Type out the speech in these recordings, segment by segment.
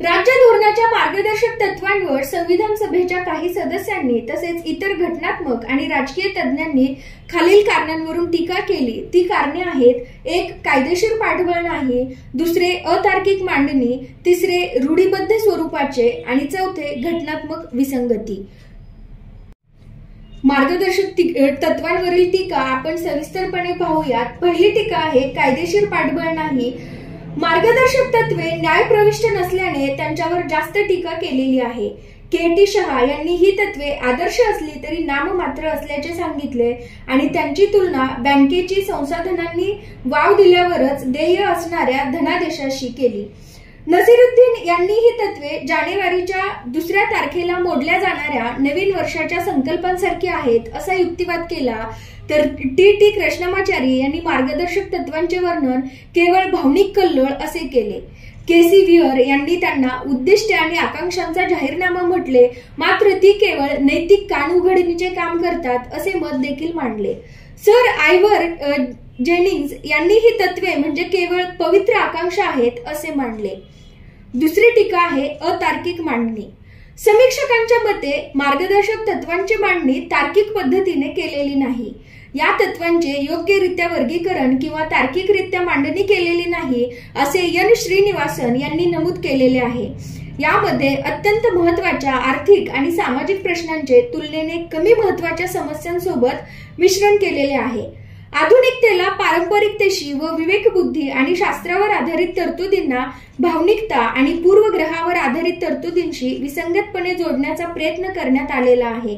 राज्य धोरणाच्या मार्गदर्शक तत्वांवर संविधान सभेच्या काही सदस्यांनी तसेच इतर घटनात्मक आणि राजकीय तज्ञांनी खालील कारणांवरून टीका केली. ती कारणे आहेत: 1. कायदेशीर पाठबळ नाही, 2. अतार्किक मांडणी, 3. रूढीबद्ध स्वरूपाचे आणि 4. घटनात्मक विसंगती. मार्गदर्शक तत्वांवरील टीका आपण सविस्तरपणे पाहूयात. पहिली टीका आहे कायदेशीर पाठबळ नाही. मार्गदर्शक तत्वे न्यायप्रविष्ट नसल्याने त्यांच्यावर जास्त टीका केलेली आहे. के.टी. शहा यांनी ही तत्वे आदर्श असली तरी नाममात्र असल्याचे सांगितले आणि त्यांची तुलना बँकेची संसाधनांनी वाव दिल्यावरच देय असणाऱ्या धनादेशाशी केली. नसीरुद्दीन यांनी ही तत्वे जानेवारीच्या 2 तारखेला मोडल्या जाणाऱ्या नवीन वर्षाच्या संकल्पांसारखी आहेत असा युक्तिवाद केला. तर टी. कृष्णमाचारी यांनी मार्गदर्शक तत्वांचे वर्णन केवळ भावनिक कल्लोळ असे केले. के.सी. व्हिअर यांनी त्यांना उद्दिष्टे आणि आकांक्षांचा जाहीरनामा म्हटले, मात्र ती केवळ नैतिक कान उघडणीचे काम करतात असे मत देखील मांडले. सर आयव्हर जेनिंग्स यांनी ही तत्वे म्हणजे केवळ पवित्र आकांक्षा आहेत असे मांडले. दुसरी टीका आहे अतार्किक मांडणी. समीक्षकांच्या मते मार्गदर्शक तत्वांची मांडणी तार्किक पद्धतीने केलेली नाही. या तत्वांचे योग्यरित्या वर्गीकरण किंवा तार्किकरित्या मांडणी केलेली नाही असे एन. श्रीनिवासन यांनी नमूद केलेले आहे. यामध्ये अत्यंत महत्वाच्या आर्थिक आणि सामाजिक प्रश्नांचे तुलनेने कमी महत्वाच्या समस्यांसोबत मिश्रण केलेले आहे. आधुनिकतेला पारंपरिकतेशी व विवेकबुद्धी आणि शास्त्रावर आधारित तरतुदींना भावनिकता आणि पूर्वग्रहावर आधारित तरतुदींशी विसंगतपणे जोडण्याचा प्रयत्न करण्यात आलेला आहे.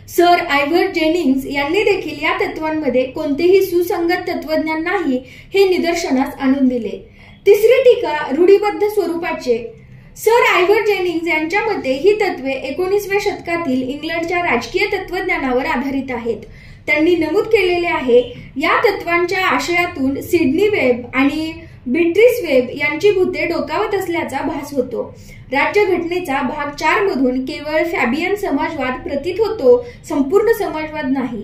सर आयव्हर जेनिंग्स यांनी देखील या तत्वांमध्ये कोणतेही सुसंगत तत्वज्ञान नाही हे निदर्शनास आणून दिले. तिसरी टीका रूढीबद्ध स्वरूपाचे. सर आयव्हर जेनिंग्स यांच्या मते ही तत्वे 19व्या शतकातील इंग्लंडच्या राजकीय तत्वज्ञानावर आधारित आहेत. त्यांनी नमूद केलेले आहे, या तत्वांच्या आशयातून सिडनी वेब आणि बीट्रिस वेब यांची भूते डोकावत असल्याचा भास होतो. राज्यघटनेचा भाग 4 मधून केवळ फॅबियन समाजवाद प्रतीत होतो, संपूर्ण समाजवाद नाही.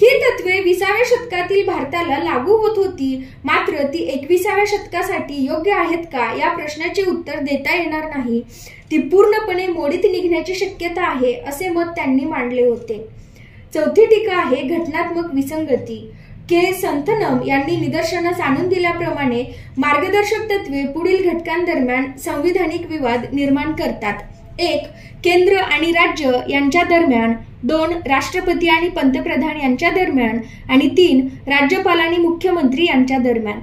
ही तत्वे 20व्या शतकातील भारताला लागू होत होती, मात्र ती 21व्या शतकासाठी योग्य आहेत का या प्रश्नाचे उत्तर देता येणार नाही. ती पूर्णपणे मोडीत निघण्याची शक्यता आहे असे मत त्यांनी मांडले होते. चौथी टीका आहे घटनात्मक विसंगती. के. संथनम यांनी निदर्शनास आणून दिल्याप्रमाणे मार्गदर्शक तत्वे पुढील घटकांदरम्यान संविधानिक विवाद निर्माण करतात. 1. केंद्र आणि राज्य यांच्या दरम्यान, 2. राष्ट्रपती आणि पंतप्रधान यांच्या दरम्यान आणि 3. राज्यपाल आणि मुख्यमंत्री यांच्या दरम्यान.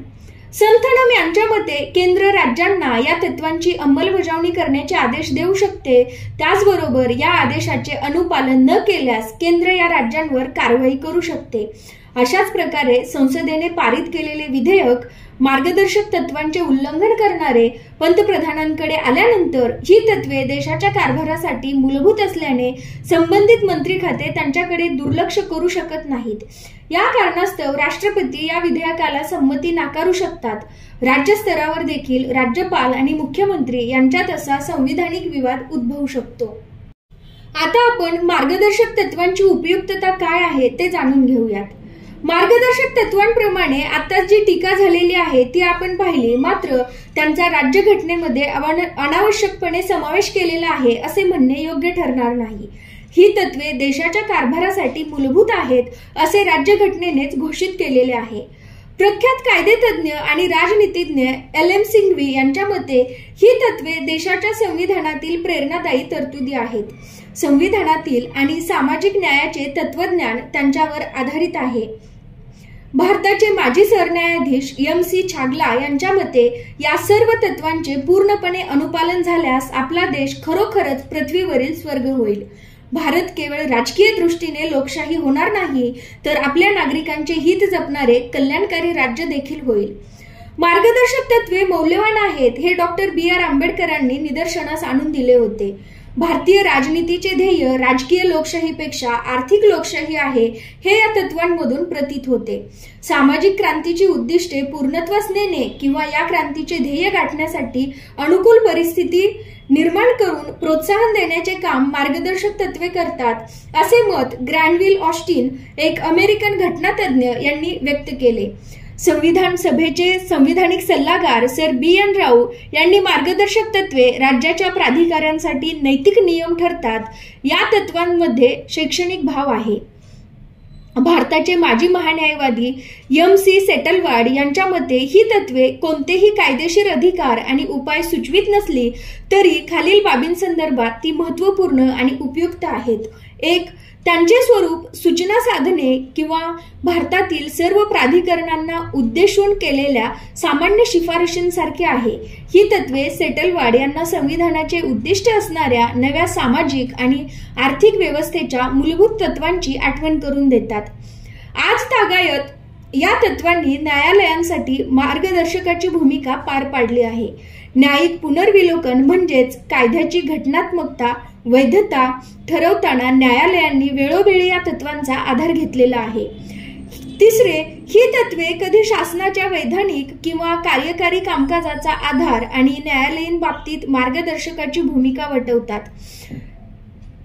संथनम यांच्या मते केंद्र राज्यांना या तत्वांची अंमलबजावणी करण्याचे आदेश देऊ शकते. त्याचबरोबर या आदेशाचे अनुपालन न केल्यास केंद्र या राज्यांवर कारवाई करू शकते. अशाच प्रकारे संसदेने पारित केलेले विधेयक मार्गदर्शक तत्वांचे उल्लंघन करणारे पंतप्रधानांकडे आल्यानंतर ही तत्वे देशाच्या कारभारासाठी मूलभूत असल्याने संबंधित मंत्री खाते त्यांच्याकडे दुर्लक्ष करू शकत नाहीत. या कारणास्तव राष्ट्रपती या विधेयकाला संमती नाकारू शकतात. राज्य स्तरावर देखील राज्यपाल आणि मुख्यमंत्री यांच्यात असा संविधानिक विवाद उद्भवू शकतो. आता आपण मार्गदर्शक तत्वांची उपयुक्तता काय आहे ते जाणून घेऊयात. मार्गदर्शक तत्वांप्रमाणे आता जी टीका झालेली आहे ती आपण पाहिली, मात्र त्यांचा राज्यघटनेमध्ये अनावश्यकपणे समावेश केलेला आहे असे म्हणणे योग्य ठरणार नाही. ही तत्वे देशाच्या कारभारासाठी मूलभूत आहेत असे राज्यघटनेनेच घोषित केलेले आहे. प्रख्यात कायदेतज्ञ आणि राजनीतिज्ञ एल. सिंघवी यांच्या मते ही तत्वे देशाच्या संविधानातील प्रेरणादायी तरतुदी आहेत. संविधानातील आणि सामाजिक न्यायाचे तत्वज्ञान त्यांच्यावर आधारित आहे. भारताचे माजी सरन्यायाधीश एम.सी. छागला यांच्या मते या सर्व तत्वांचे पूर्णपणे अनुपालन झाल्यास आपला देश खरोखरच पृथ्वीवरील स्वर्ग होईल. भारत केवळ राजकीय दृष्टीने लोकशाही होणार नाही, तर आपल्या नागरिकांचे हित जपणारे कल्याणकारी राज्य देखील होईल. मार्गदर्शक तत्वे मौल्यवान आहेत हे डॉ. बी.आर. आंबेडकरांनी निदर्शनास आणून दिले होते. भारतीय राजनीतीचे ध्येय राजकीय लोकशाहीपेक्षा आर्थिक लोकशाही आहे हे या तत्वांमधून प्रतीत होते. सामाजिक क्रांतीची उद्दिष्टे पूर्णत्वास नेणे किंवा या क्रांतीचे ध्येय गाठण्यासाठी अनुकूल परिस्थिती निर्माण करून प्रोत्साहन देण्याचे काम मार्गदर्शक तत्वे करतात, असे मत ग्रॅनविल ऑस्टिन, एक अमेरिकन घटनातज्ञ यांनी व्यक्त केले. संविधान सभेचे संविधानिक सल्लागार सर B.N. राव यांनी मार्गदर्शक तत्वे राज्याच्या प्राधिकाऱ्यांसाठी नैतिक नियम ठरतात. या तत्वांमध्ये शैक्षणिक भाव आहे. भारताचे माजी महान्यायवादी M.C. सेटलवाड यांच्या मते ही तत्वे कोणतेही कायदेशीर अधिकार आणि उपाय सुचवित नसली तरी खालील बाबींसंदर्भात ती महत्त्वपूर्ण आणि उपयुक्त आहेत. 1. त्यांचे स्वरूप सूचना साधने किंवा भारतातील सर्व प्राधिकरणांना उद्देशून केलेल्या सामान्य शिफारशींसारखे आहे. ही तत्वे सेटलवाड यांना संविधानाचे उद्दिष्ट असणाऱ्या नव्या सामाजिक आणि आर्थिक व्यवस्थेच्या मूलभूत तत्वांची आठवण करून देतात. आज तागायत या तत्वांनी न्यायालयांसाठी मार्गदर्शकाची भूमिका पार पाडली आहे. न्यायिक पुनर्विलोकन म्हणजेच कायद्याची घटनात्मकता वैधता ठरवताना न्यायालयांनी वेळोवेळी या तत्वांचा आधार घेतलेला आहे. 3. ही तत्वे कधी शासनाच्या वैधानिक किंवा कार्यकारी कामकाजाचा आधार आणि न्यायालयीन बाबतीत मार्गदर्शकाची भूमिका वठवतात.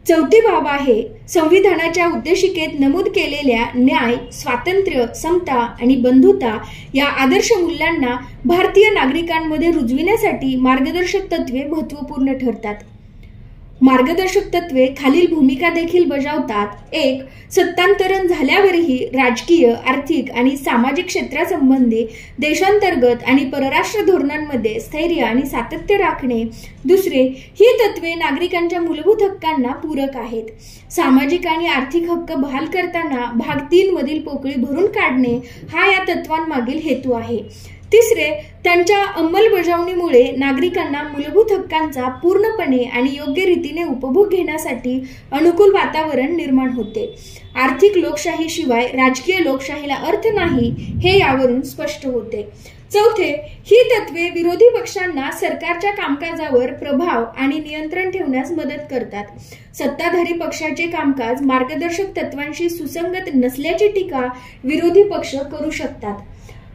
4 बाब आहे संविधानाच्या उद्देशिकेत नमूद केलेल्या न्याय, स्वातंत्र्य, समता आणि बंधुता या आदर्श मूल्यांना भारतीय नागरिकांमध्ये रुजविण्यासाठी मार्गदर्शक तत्वे महत्त्वपूर्ण ठरतात. मार्गदर्शक तत्वे खालील भूमिका देखील बजावतात. 1. सत्तांतरण झाल्यावरही राजकीय, आर्थिक आणि सामाजिक क्षेत्रासंबंधी देशांतर्गत आणि परराष्ट्र धोरणांमध्ये स्थैर्य आणि सातत्य राखणे. 2. ही तत्वे नागरिकांच्या मूलभूत हक्कांना पूरक आहेत. सामाजिक आणि आर्थिक हक्क बहाल करताना भाग 3 मधील पोकळी भरून काढणे हा या तत्वांमागील हेतू आहे. 3. त्यांच्या अंमलबजावणीमुळे नागरिकांना मूलभूत हक्कांचा पूर्णपणे आणि योग्य रीतीने उपभोग घेण्यासाठी अनुकूल वातावरण निर्माण होते. आर्थिक लोकशाहीशिवाय राजकीय लोकशाहीला अर्थ नाही हे यावरून स्पष्ट होते. 4. ही तत्वे विरोधी पक्षांना सरकारच्या कामकाजावर प्रभाव आणि नियंत्रण ठेवण्यास मदत करतात. सत्ताधारी पक्षाचे कामकाज मार्गदर्शक तत्वांशी सुसंगत नसल्याची टीका विरोधी पक्ष करू शकतात.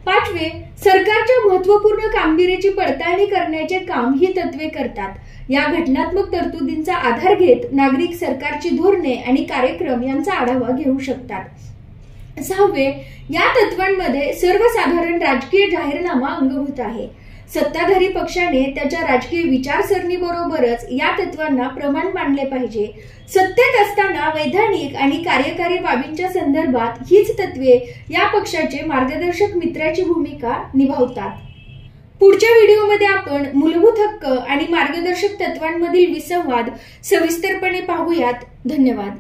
5. सरकारच्या महत्त्वपूर्ण कामगिरीची पडताळणी करण्याचे काम ही तत्वे करतात. या घटनात्मक तरतुदींचा आधार घेत नागरिक सरकारची धोरणे आणि कार्यक्रम यांचा आढावा घेऊ शकतात. 6. या तत्वांमध्ये सर्वसाधारण राजकीय जाहीरनामा अंगभूत आहे. सत्ताधारी पक्षाने त्याच्या राजकीय विचारसरणीबरोबरच या तत्वांना प्रमाण मानले पाहिजे. सत्तेत असताना वैधानिक आणि कार्यकारी बाबींच्या संदर्भात हीच तत्वे या पक्षाचे मार्गदर्शक मित्राची भूमिका निभावतात. पुढच्या व्हिडिओमध्ये आपण मूलभूत हक्क आणि मार्गदर्शक तत्वांमधील विसंवाद सविस्तरपणे पाहूयात. धन्यवाद.